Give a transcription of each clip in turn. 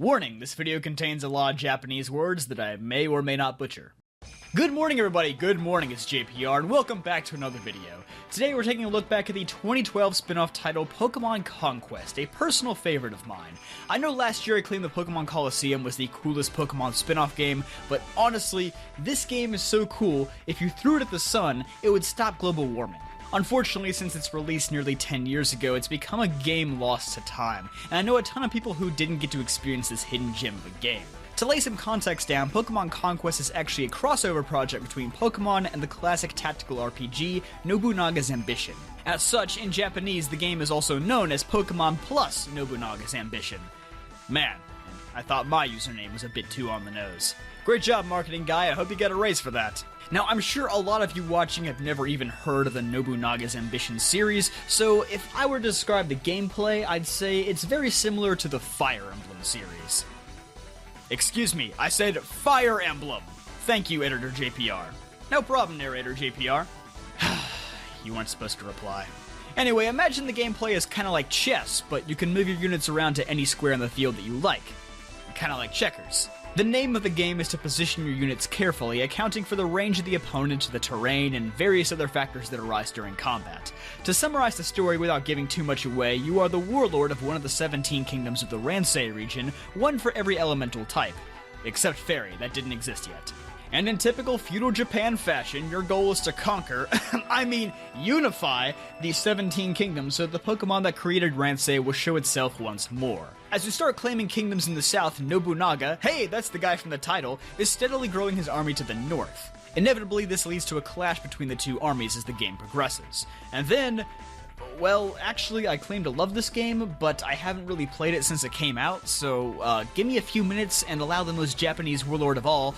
Warning, this video contains a lot of Japanese words that I may or may not butcher. Good morning everybody, good morning, it's JPR, and welcome back to another video. Today we're taking a look back at the 2012 spin-off title Pokemon Conquest, a personal favorite of mine. I know last year I claimed the Pokemon Coliseum was the coolest Pokemon spin-off game, but honestly, this game is so cool, if you threw it at the sun, it would stop global warming. Unfortunately, since its release nearly 10 years ago, it's become a game lost to time, and I know a ton of people who didn't get to experience this hidden gem of a game. To lay some context down, Pokemon Conquest is actually a crossover project between Pokemon and the classic tactical RPG, Nobunaga's Ambition. As such, in Japanese, the game is also known as Pokemon Plus Nobunaga's Ambition. Man, I thought my username was a bit too on the nose. Great job, marketing guy, I hope you get a raise for that. Now, I'm sure a lot of you watching have never even heard of the Nobunaga's Ambition series, so if I were to describe the gameplay, I'd say it's very similar to the Fire Emblem series. Excuse me, I said Fire Emblem! Thank you, Editor JPR. No problem, Narrator JPR. You weren't supposed to reply. Anyway, imagine the gameplay is kinda like chess, but you can move your units around to any square in the field that you like. Kinda like checkers. The name of the game is to position your units carefully, accounting for the range of the opponent, the terrain, and various other factors that arise during combat. To summarize the story without giving too much away, you are the warlord of one of the 17 kingdoms of the Ransei region, one for every elemental type. Except Fairy, that didn't exist yet. And in typical feudal Japan fashion, your goal is to conquer, unify, these 17 kingdoms so that the Pokemon that created Ransei will show itself once more. As you start claiming kingdoms in the south, Nobunaga, hey, that's the guy from the title, is steadily growing his army to the north. Inevitably, this leads to a clash between the two armies as the game progresses. And then, well, actually, I claim to love this game, but I haven't really played it since it came out, so give me a few minutes and allow the most Japanese warlord of all,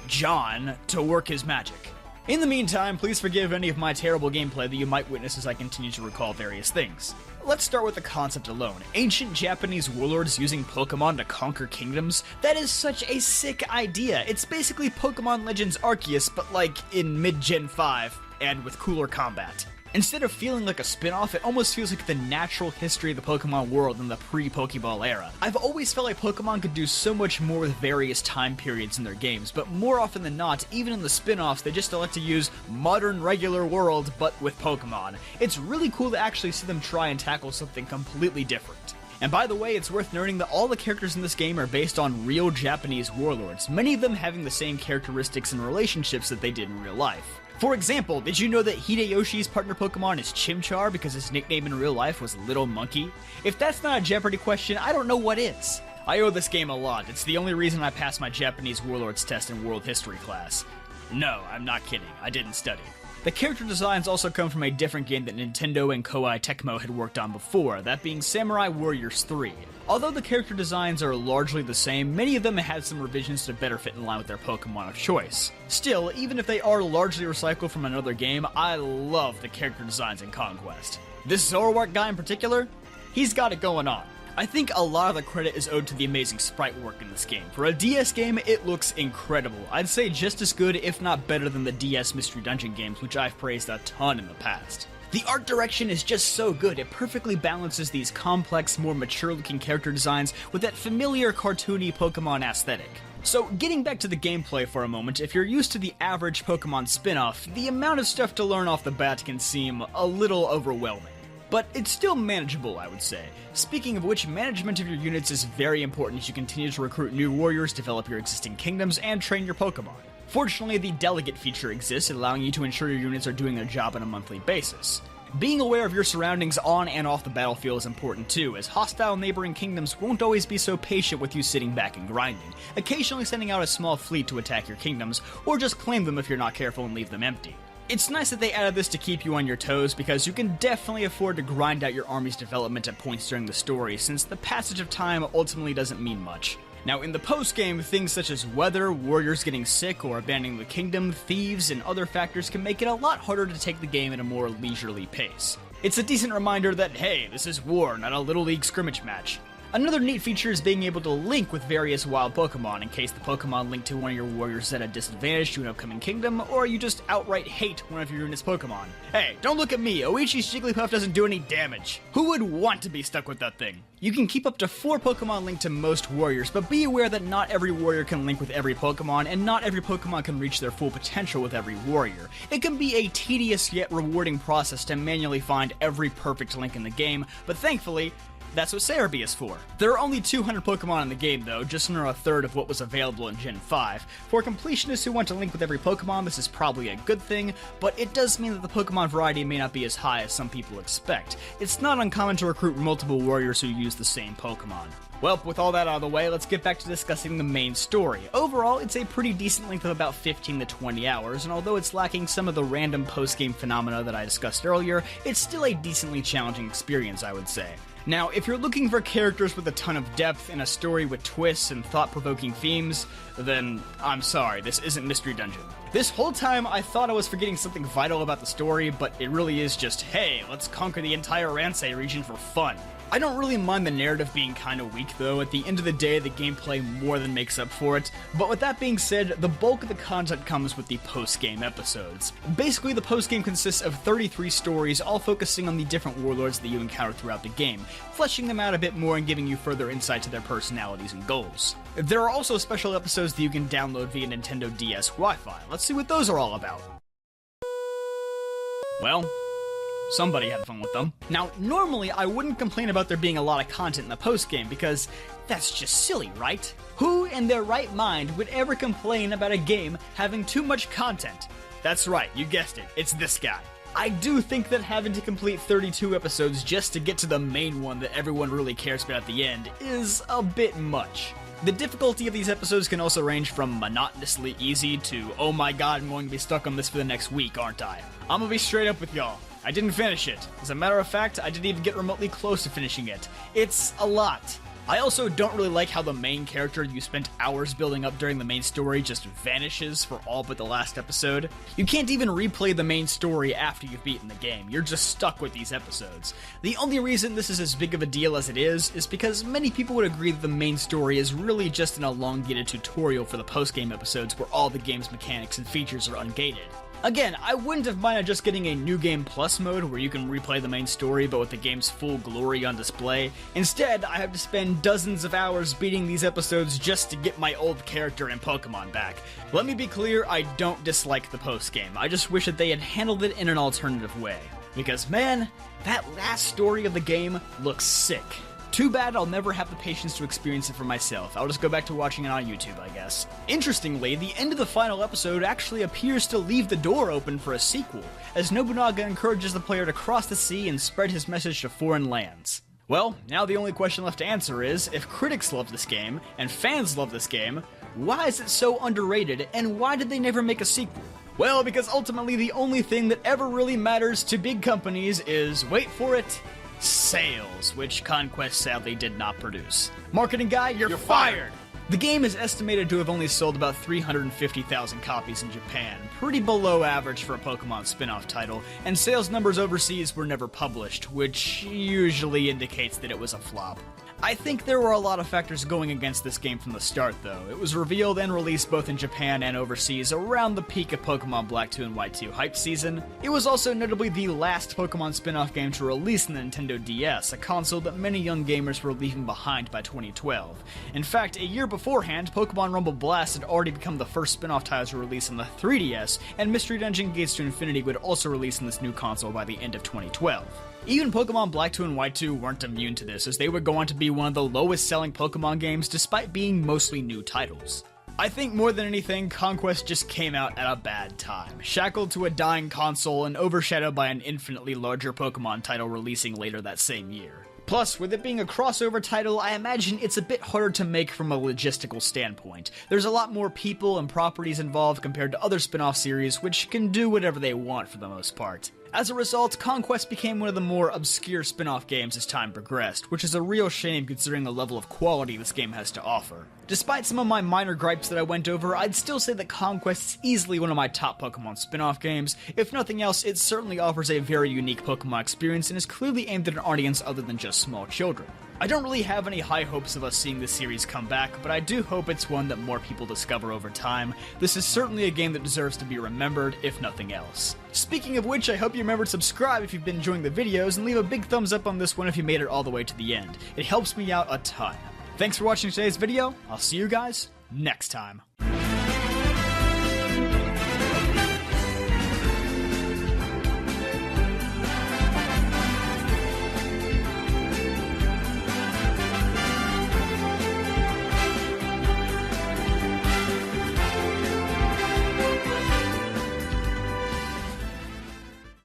John, to work his magic. In the meantime, please forgive any of my terrible gameplay that you might witness as I continue to recall various things. Let's start with the concept alone. Ancient Japanese warlords using Pokemon to conquer kingdoms? That is such a sick idea. It's basically Pokemon Legends Arceus, but like in mid-Gen 5, and with cooler combat. Instead of feeling like a spin-off, it almost feels like the natural history of the Pokemon world in the pre-Pokeball era. I've always felt like Pokemon could do so much more with various time periods in their games, but more often than not, even in the spin-offs, they just elect to use modern regular world, but with Pokemon. It's really cool to actually see them try and tackle something completely different. And by the way, it's worth noting that all the characters in this game are based on real Japanese warlords, many of them having the same characteristics and relationships that they did in real life. For example, did you know that Hideyoshi's partner Pokemon is Chimchar because his nickname in real life was Little Monkey? If that's not a Jeopardy question, I don't know what is. I owe this game a lot. It's the only reason I passed my Japanese Warlords test in World History class. No, I'm not kidding. I didn't study. The character designs also come from a different game that Nintendo and Koei Tecmo had worked on before, that being Samurai Warriors 3. Although the character designs are largely the same, many of them had some revisions to better fit in line with their Pokemon of choice. Still, even if they are largely recycled from another game, I love the character designs in Conquest. This Zoroark guy in particular, he's got it going on. I think a lot of the credit is owed to the amazing sprite work in this game. For a DS game, it looks incredible. I'd say just as good, if not better than the DS Mystery Dungeon games, which I've praised a ton in the past. The art direction is just so good, it perfectly balances these complex, more mature-looking character designs with that familiar, cartoony Pokemon aesthetic. So, getting back to the gameplay for a moment, if you're used to the average Pokemon spin-off, the amount of stuff to learn off the bat can seem a little overwhelming. But it's still manageable, I would say. Speaking of which, management of your units is very important as you continue to recruit new warriors, develop your existing kingdoms, and train your Pokemon. Fortunately, the delegate feature exists, allowing you to ensure your units are doing their job on a monthly basis. Being aware of your surroundings on and off the battlefield is important too, as hostile neighboring kingdoms won't always be so patient with you sitting back and grinding, occasionally sending out a small fleet to attack your kingdoms, or just claim them if you're not careful and leave them empty. It's nice that they added this to keep you on your toes, because you can definitely afford to grind out your army's development at points during the story, since the passage of time ultimately doesn't mean much. Now, in the post-game, things such as weather, warriors getting sick, or abandoning the kingdom, thieves, and other factors can make it a lot harder to take the game at a more leisurely pace. It's a decent reminder that, hey, this is war, not a Little League scrimmage match. Another neat feature is being able to link with various wild Pokemon in case the Pokemon linked to one of your warriors is at a disadvantage to an upcoming kingdom, or you just outright hate one of your unit's Pokemon. Hey, don't look at me, Oichi's Jigglypuff doesn't do any damage. Who would want to be stuck with that thing? You can keep up to 4 Pokemon linked to most warriors, but be aware that not every warrior can link with every Pokemon, and not every Pokemon can reach their full potential with every warrior. It can be a tedious yet rewarding process to manually find every perfect link in the game, but thankfully, that's what Cerebi is for. There are only 200 Pokemon in the game though, just under a third of what was available in Gen 5. For completionists who want to link with every Pokemon, this is probably a good thing, but it does mean that the Pokemon variety may not be as high as some people expect. It's not uncommon to recruit multiple warriors who use the same Pokemon. Well, with all that out of the way, let's get back to discussing the main story. Overall, it's a pretty decent length of about 15 to 20 hours, and although it's lacking some of the random post-game phenomena that I discussed earlier, it's still a decently challenging experience, I would say. Now, if you're looking for characters with a ton of depth and a story with twists and thought-provoking themes, then I'm sorry, this isn't Mystery Dungeon. This whole time, I thought I was forgetting something vital about the story, but it really is just, hey, let's conquer the entire Ransei region for fun. I don't really mind the narrative being kinda weak though. At the end of the day, the gameplay more than makes up for it. But with that being said, the bulk of the content comes with the post-game episodes. Basically, the post-game consists of 33 stories, all focusing on the different warlords that you encounter throughout the game, fleshing them out a bit more and giving you further insight to their personalities and goals. There are also special episodes that you can download via Nintendo DS Wi-Fi. Let's see what those are all about. Well, somebody had fun with them. Now, normally I wouldn't complain about there being a lot of content in the post-game, because that's just silly, right? Who in their right mind would ever complain about a game having too much content? That's right, you guessed it, it's this guy. I do think that having to complete 32 episodes just to get to the main one that everyone really cares about at the end is a bit much. The difficulty of these episodes can also range from monotonously easy to, oh my god, I'm going to be stuck on this for the next week, aren't I? I'm gonna be straight up with y'all. I didn't finish it. As a matter of fact, I didn't even get remotely close to finishing it. It's a lot. I also don't really like how the main character you spent hours building up during the main story just vanishes for all but the last episode. You can't even replay the main story after you've beaten the game, you're just stuck with these episodes. The only reason this is as big of a deal as it is because many people would agree that the main story is really just an elongated tutorial for the post-game episodes where all the game's mechanics and features are ungated. Again, I wouldn't have minded just getting a New Game Plus mode where you can replay the main story but with the game's full glory on display. Instead, I have to spend dozens of hours beating these episodes just to get my old character and Pokemon back. Let me be clear, I don't dislike the post-game, I just wish that they had handled it in an alternative way. Because man, that last story of the game looks sick. Too bad I'll never have the patience to experience it for myself. I'll just go back to watching it on YouTube, I guess. Interestingly, the end of the final episode actually appears to leave the door open for a sequel, as Nobunaga encourages the player to cross the sea and spread his message to foreign lands. Well, now the only question left to answer is, if critics love this game, and fans love this game, why is it so underrated, and why did they never make a sequel? Well, because ultimately the only thing that ever really matters to big companies is, wait for it, sales, which Conquest sadly did not produce. Marketing guy, you're fired! The game is estimated to have only sold about 350,000 copies in Japan, pretty below average for a Pokemon spin-off title, and sales numbers overseas were never published, which usually indicates that it was a flop. I think there were a lot of factors going against this game from the start, though. It was revealed and released both in Japan and overseas around the peak of Pokemon Black 2 and White 2 hype season. It was also notably the last Pokemon spin-off game to release on the Nintendo DS, a console that many young gamers were leaving behind by 2012. In fact, a year beforehand, Pokemon Rumble Blast had already become the first spin-off title to release on the 3DS, and Mystery Dungeon Gates to Infinity would also release on this new console by the end of 2012. Even Pokemon Black 2 and White 2 weren't immune to this, as they would go on to be one of the lowest selling Pokemon games despite being mostly new titles. I think more than anything, Conquest just came out at a bad time, shackled to a dying console and overshadowed by an infinitely larger Pokemon title releasing later that same year. Plus, with it being a crossover title, I imagine it's a bit harder to make from a logistical standpoint. There's a lot more people and properties involved compared to other spin-off series, which can do whatever they want for the most part. As a result, Conquest became one of the more obscure spin-off games as time progressed, which is a real shame considering the level of quality this game has to offer. Despite some of my minor gripes that I went over, I'd still say that Conquest is easily one of my top Pokemon spin-off games. If nothing else, it certainly offers a very unique Pokemon experience and is clearly aimed at an audience other than just small children. I don't really have any high hopes of us seeing this series come back, but I do hope it's one that more people discover over time. This is certainly a game that deserves to be remembered, if nothing else. Speaking of which, I hope you remember to subscribe if you've been enjoying the videos, and leave a big thumbs up on this one if you made it all the way to the end. It helps me out a ton. Thanks for watching today's video. I'll see you guys next time.